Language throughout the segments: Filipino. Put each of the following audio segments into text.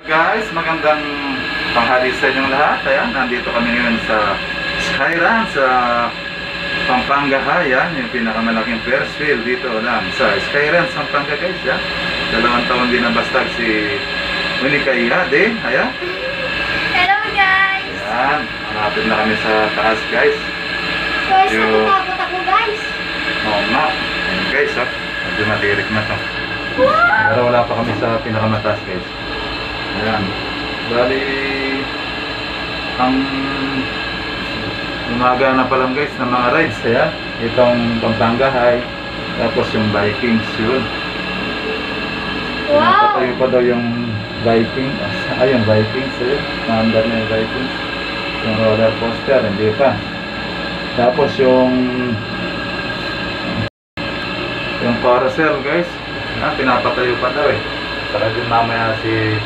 Guys, magandang tanghali sa inyong lahat. Ayan, nandito kami ngayon sa Skyran, sa Pampanga. Ayan, yung pinakamalaking Ferris wheel dito lang sa Skyran, Pampanga guys. Ayan, 2 taon din ang bastag si Monica Iyade. Ayan. Hello guys! Ayan, malapit na kami sa taas guys. Guys, natatakot ako guys. Oo nga. Ayan guys, medyo matirik na to. Wow! Pero wala pa kami sa pinakamataas guys. Ayan. Bali, ang umaga na pa lang guys ng mga rides. Ayan. Itong Pampanga High. Tapos yung Vikings yun. Wow! Pinapatayo pa daw yung Viking. Ay, yung Vikings. Ayun. Naandar na yung Vikings. Yung roller coaster. Hindi pa. Tapos yung carousel guys. Pinapatayo pa daw eh. Saka din mamaya si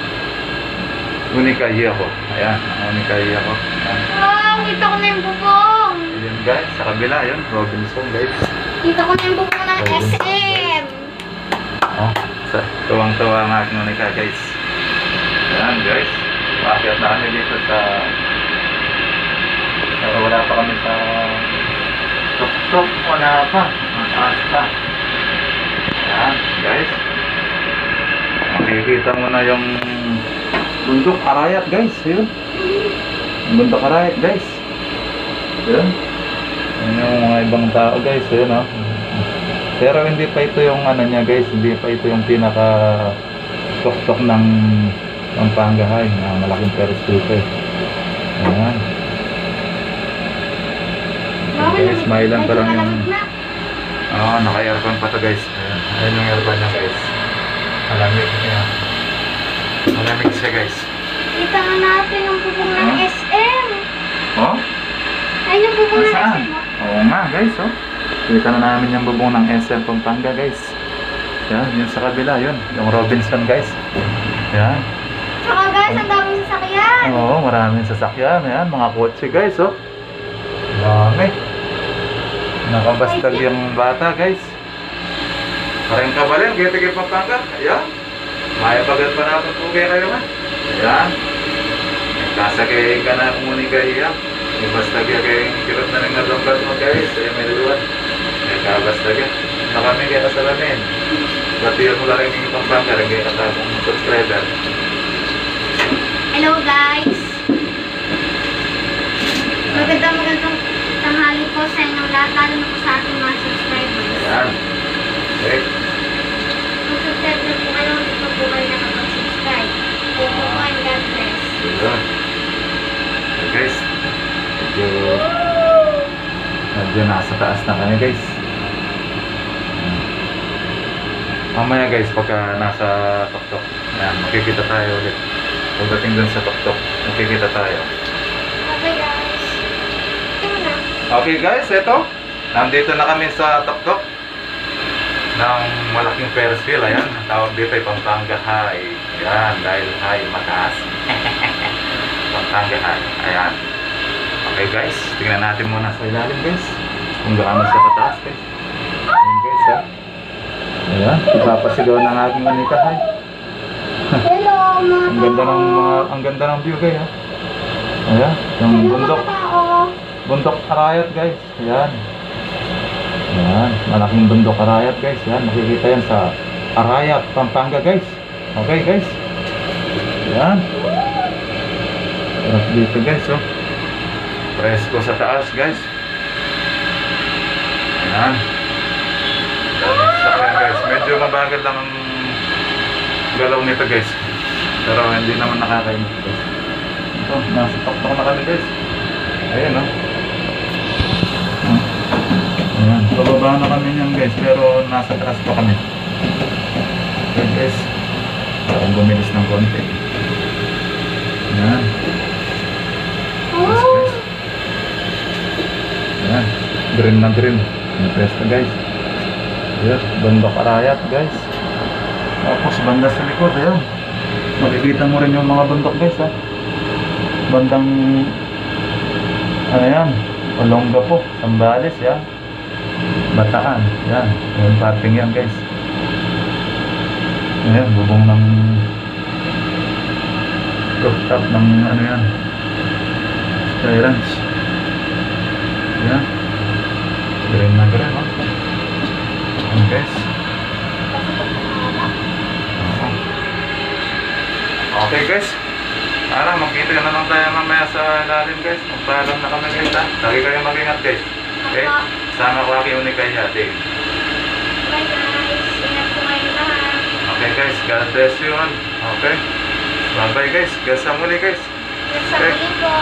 Monica Iyade. Ayan, Monica Iyade. Ayan. Wow! Kita ko na yung bubong! Ayan guys, sa kabila yun, Robinson guys. Kita ko na yung bubong ng SM! Oh, tuwang-tuwa nga si Monica guys. Ayan guys, maakyat na kami dito sa... Pero wala pa kami sa... Tuk-tuk, wala pa. Mataas pa. Ayan guys. Makikita mo na yung bundok Arayat guys, yun. Bundok Arayat guys. Yun. Yun yung mga ibang tao guys, yun oh. Pero hindi pa ito yung ano niya guys, hindi pa ito yung pinaka tok-tok ng Pampanga High, malaking Ferris wheel eh. Ayan. Guys, mailan pa lang yung... Oo, naka-aircon pa to guys. Ayan, ayan yung aircon niya guys. Malamig niya. Malamig siya guys. Kita nga natin yung bubong ng SM! Oh? Ayun yung bubong ng Saan? SM. Oo nga guys, oh. Kita na namin yung bubong ng SM Pampanga guys. Yan, yun sa kabila, yun. Yung Robinson guys. Yan. Tsaka guys, ang daming sasakyan! Oo, maraming sasakyan. Yan, mga kotse guys, oh. Dami. Nakabastag yung bata guys. Parang kabalin, kaya tigil Pampanga. Ayan. Maya pagat pa natin po kayo man. Ayan. Nagkasakay ka na kung muni kayo. Yung basta kaya kirot na ng nalongkat mo guys. Ayan may luwan. Nagkabasta ka. Na kami kaya kasalamin. Batiyan mo lang yung Pampanga. Rin kaya katapong subscriber. Hello guys! Magandang tanghali po sa inyong lahat, lalo na po sa ating mga subscribers. Ayan. Okay. Kung subscriber po kayo, hindi po po kayo nakapag-subscribe. Thank you po and God bless. Ayan. Okay guys. Medyo nasa taas na kami guys. Mamaya guys, pagka nasa tok-tok, ayan, makikita tayo ulit. Pagdating dun sa tok-tok, makikita tayo. Okay guys. Ito na. Okay guys, eto. Nandito na kami sa tok-tok ng malaking Ferris wheel. Ayan, ang tawag dito ay Pampanga High. Ayan, dahil high, mataas. Pampanga High. Ayan. Okay guys, tingnan natin muna sa ilalim guys. Kung gaano siya kataas guys. Ayan guys ha. Ayan, ipapasigaw ng aking Monica High. Hello mga Ang ganda ng view guys ha. Ayan, yung bundok. Bundok Arayat guys. Ayan. Ayan, malaking bundok Arayat guys. Ayan, makikita yan sa Arayat, Pampanga guys. Okay guys. Ayan. Sarap dito guys oh. Presko sa taas guys. Ayan. Ayan guys, medyo mabagal lang ang galaw nito guys. Pero hindi naman nakakainit guys. Ito, nasa tok-tok na kami guys. Ayan oh. Ayan, bababa na kami niyan guys, pero nasa taas pa kami. Ayan guys, parang bumilis ng konti. Ayan. Yes, guys. Ayan, green na green. May presto guys. Ayan, bundok Arayat guys. Tapos banda sa likod, ayan. Makikita mo rin yung mga bundok guys ha. Bandang ano yan, Olonga po, Sambales yan. Bataan, yan. Yung parking yan guys. Ayan, bubong ng rooftop ng ano yan, Sky Ranch. Yan, green na green, no? Ayan guys. Oo. Okay guys, magkita na lang tayo mamaya sa lalim guys. Magpaalam na kami guys ha. Lagi kayo mag-ingat guys. Okay? Sama ko aking unikay natin. Bye guys. Ingat po kayo lahat. Okay guys, God bless you all. Okay? Bye bye guys. Hanggang sa muli guys. Hanggang sa muli po.